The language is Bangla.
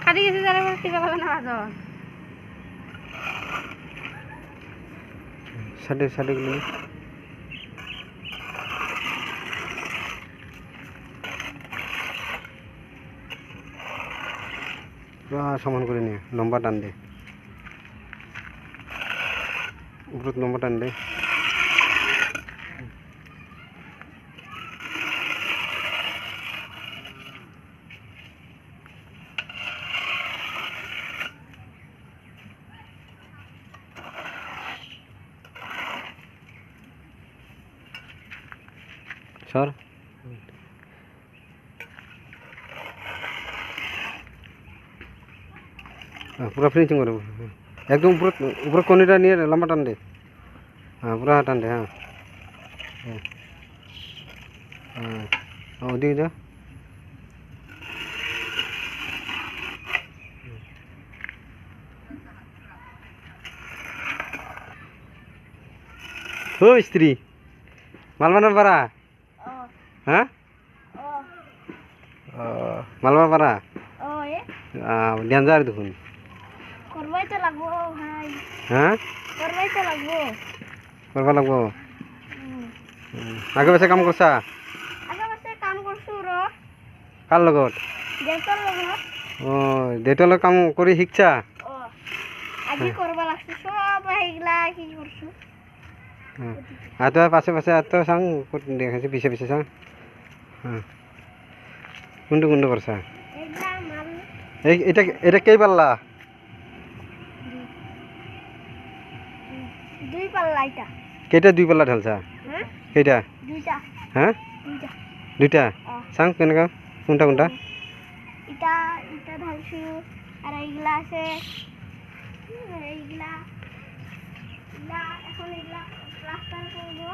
কাটি গেছে যারা টিপা পাবে না বাজন সাড়ে গুলো পুরা সমান করে নিয়ে লম্বা টান দে উপরে লম্বা টান দে সর পুরো ফিনিশিং করে একদম উপরে কোণিটা নিয়ে লম্বা টান দে হ্যাঁ পুরো টান দে হ্যাঁ হ্যাঁ ওদিকে যা ও স্ত্রী মালমানা পারা হ্যাঁ মালমা পারা ডেঞ্জার দেখুন করবাই তো লাগবো ভাই হ্যাঁ করবাই তো লাগবো করবা লাগবো আগে বেশি কাম করছা আগে বসে কাম করছু র কার লগত দেউতার লগত ও দেউতার কাম কৰি শিকছা ও আজি করবা লাগছে সব এইগুলা কি করছু আর তো পাশে পাশে আর তো সাং দেখাচ্ছি পিছে পিছে সাং হ্যাঁ কোনটো কোনটো করছা এইগুলা মাল এটা এটা কেই পাল্লা দুই পাল্লা এটা কেইটা দুই পাল্লা ঢালছা হ্যাঁ কেইটা দুইটা হ্যাঁ দুইটা দুইটা সাং কেনেকা কোনটা কোনটা এটা এটা ঢালছু আর এইগুলা আছে এইগুলা এখন এইগুলা প্লাস্টার করবো